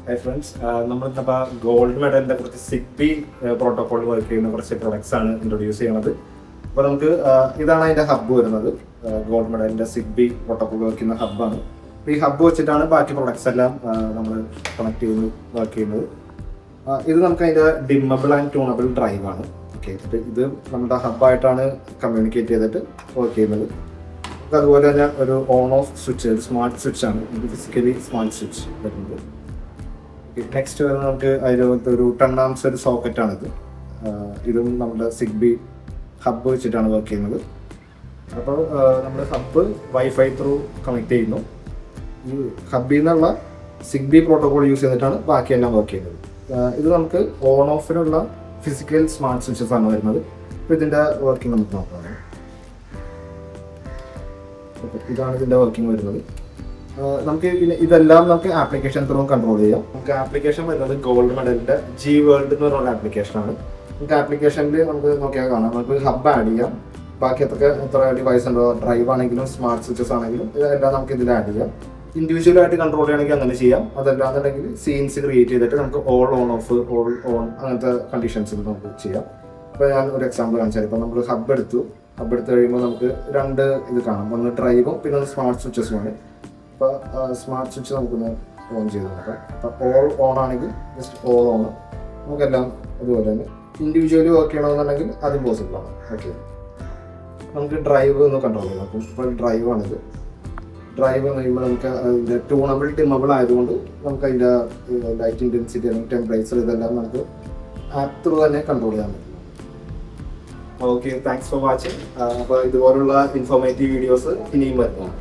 Hi friends, നമ്മളിപ്പോൾ gold മെഡലിൻ്റെ കുറച്ച് Zigbee protocol work ചെയ്യുന്ന കുറച്ച് പ്രൊഡക്ട്സ് ആണ് ഇൻട്രൊഡ്യൂസ് ചെയ്യുന്നത്. അപ്പോൾ നമുക്ക് ഇതാണ് അതിൻ്റെ ഹബ്ബ് വരുന്നത്. ഗോൾഡ് മെഡലിൻ്റെ സിഗ്ബി പ്രോട്ടോക്കോൾ വർക്ക് ചെയ്യുന്ന ഹബ്ബാണ്. അപ്പോൾ ഈ ഹബ്ബ് വെച്ചിട്ടാണ് ബാക്കി പ്രൊഡക്ട്സ് എല്ലാം നമ്മൾ കണക്ട് ചെയ്ത് വർക്ക് ചെയ്യുന്നത്. ഇത് നമുക്ക് അതിൻ്റെ ഡിമ്മബിൾ ആൻഡ് ട്യൂണബിൾ ഡ്രൈവ് ആണ്. ഓക്കെ, ഇത് നമ്മുടെ ഹബ്ബായിട്ടാണ് കമ്മ്യൂണിക്കേറ്റ് ചെയ്തിട്ട് വർക്ക് ചെയ്യുന്നത്. അതുപോലെ തന്നെ ഒരു on off switch, smart switch ആണ്, ഇത് ഫിസിക്കലി സ്മാർട്ട് സ്വിച്ച് വരുന്നത്. നെക്സ്റ്റ് വരുന്നത് നമുക്ക് അതിനകത്ത് ഒരു 10 amps ഒരു സോക്കറ്റാണിത്. ഇതും നമ്മുടെ സിഗ്ബി ഹബ്ബ് വെച്ചിട്ടാണ് വർക്ക് ചെയ്യുന്നത്. അപ്പോൾ നമ്മുടെ ഹബ്ബ് വൈഫൈ ത്രൂ കണക്ട് ചെയ്യുന്നു. ഈ ഹബ്ബിൽ നിന്നുള്ള സിഗ്ബി പ്രോട്ടോകോൾ യൂസ് ചെയ്തിട്ടാണ് ബാക്കിയെല്ലാം വർക്ക് ചെയ്യുന്നത്. ഇത് നമുക്ക് ഓൺ ഓഫിനുള്ള ഫിസിക്കൽ സ്മാർട്ട് സ്വിച്ചസ് ആണ് വരുന്നത്. അപ്പോൾ ഇതിൻ്റെ വർക്കിംഗ് നമുക്ക് നോക്കാം. ഇതാണ് ഇതിൻ്റെ വർക്കിംഗ് വരുന്നത്. നമുക്ക് പിന്നെ ഇതെല്ലാം നമുക്ക് ആപ്ലിക്കേഷൻ ത്രൂ കൺട്രോൾ ചെയ്യാം. നമുക്ക് ആപ്ലിക്കേഷൻ വരുന്നത് ഗോൾഡ് മെഡലിൻ്റെ ജി വേൾഡ് എന്ന് പറഞ്ഞ ആപ്ലിക്കേഷനാണ്. നമുക്ക് ആപ്ലിക്കേഷനിൽ നമുക്ക് നോക്കിയാൽ കാണാം, നമുക്ക് ഹബ്ബ് ആഡ് ചെയ്യാം. ബാക്കി എത്ര ഡിവൈസ് ഉണ്ടോ, ഡ്രൈവ് ആണെങ്കിലും സ്മാർട്ട് സ്വിച്ചസ് ആണെങ്കിലും ഇതെല്ലാം നമുക്ക് ഇതിൽ ആഡ് ചെയ്യാം. ഇൻഡിവിജ്വലായിട്ട് കൺട്രോൾ ചെയ്യണമെങ്കിൽ അങ്ങനെ ചെയ്യാം. അതല്ലാന്നുണ്ടെങ്കിൽ സീൻസ് ക്രിയേറ്റ് ചെയ്തിട്ട് നമുക്ക് all on of, all on അങ്ങനത്തെ കണ്ടീഷൻസിൽ നമുക്ക് ചെയ്യാം. ഇപ്പോൾ ഞാൻ ഒരു എക്സാമ്പിൾ കാണിച്ചാൽ, ഇപ്പോൾ നമ്മൾ ഹബ്ബ് എടുത്ത് കഴിയുമ്പോൾ നമുക്ക് 2 ഇത് കാണാം. ഒന്ന് ഡ്രൈവും പിന്നെ ഒന്ന് സ്മാർട്ട് സ്വിച്ചസുമാണ്. അപ്പോൾ സ്മാർട്ട് സ്വിച്ച് നമുക്കൊന്ന് ഓൺ ചെയ്ത് നോക്കാം. അപ്പോൾ ഓൾ ഓൺ ആണെങ്കിൽ ജസ്റ്റ് ഓൾ ഓൺ, നമുക്കെല്ലാം അതുപോലെ തന്നെ. ഇൻഡിവിജ്വലി വർക്ക് ചെയ്യണമെന്നുണ്ടെങ്കിൽ അതും പോസിബിളാണ്. ഓക്കെ, നമുക്ക് ഡ്രൈവ് ഒന്ന് കൺട്രോൾ ചെയ്യാം. അപ്പം ഇപ്പോൾ ഡ്രൈവാണിത്. ഡ്രൈവ് എന്ന് പറയുമ്പോൾ നമുക്ക് അതിൻ്റെ ട്യൂണബിൾ ഡിമ്മബിൾ ആയതുകൊണ്ട് നമുക്ക് അതിൻ്റെ ലൈറ്റ് ഇൻറ്റൻസിറ്റി അല്ലെങ്കിൽ ടെമ്പറേച്ചർ ഇതെല്ലാം നമുക്ക് ആപ്പ് ത്രൂ തന്നെ കൺട്രോൾ ചെയ്യാൻ പറ്റും. Okay, thanks for watching. അപ്പോൾ ഇതുപോലുള്ള ഇൻഫോർമേറ്റീവ് വീഡിയോസ് ഇനിയും വരുന്നതാണ്.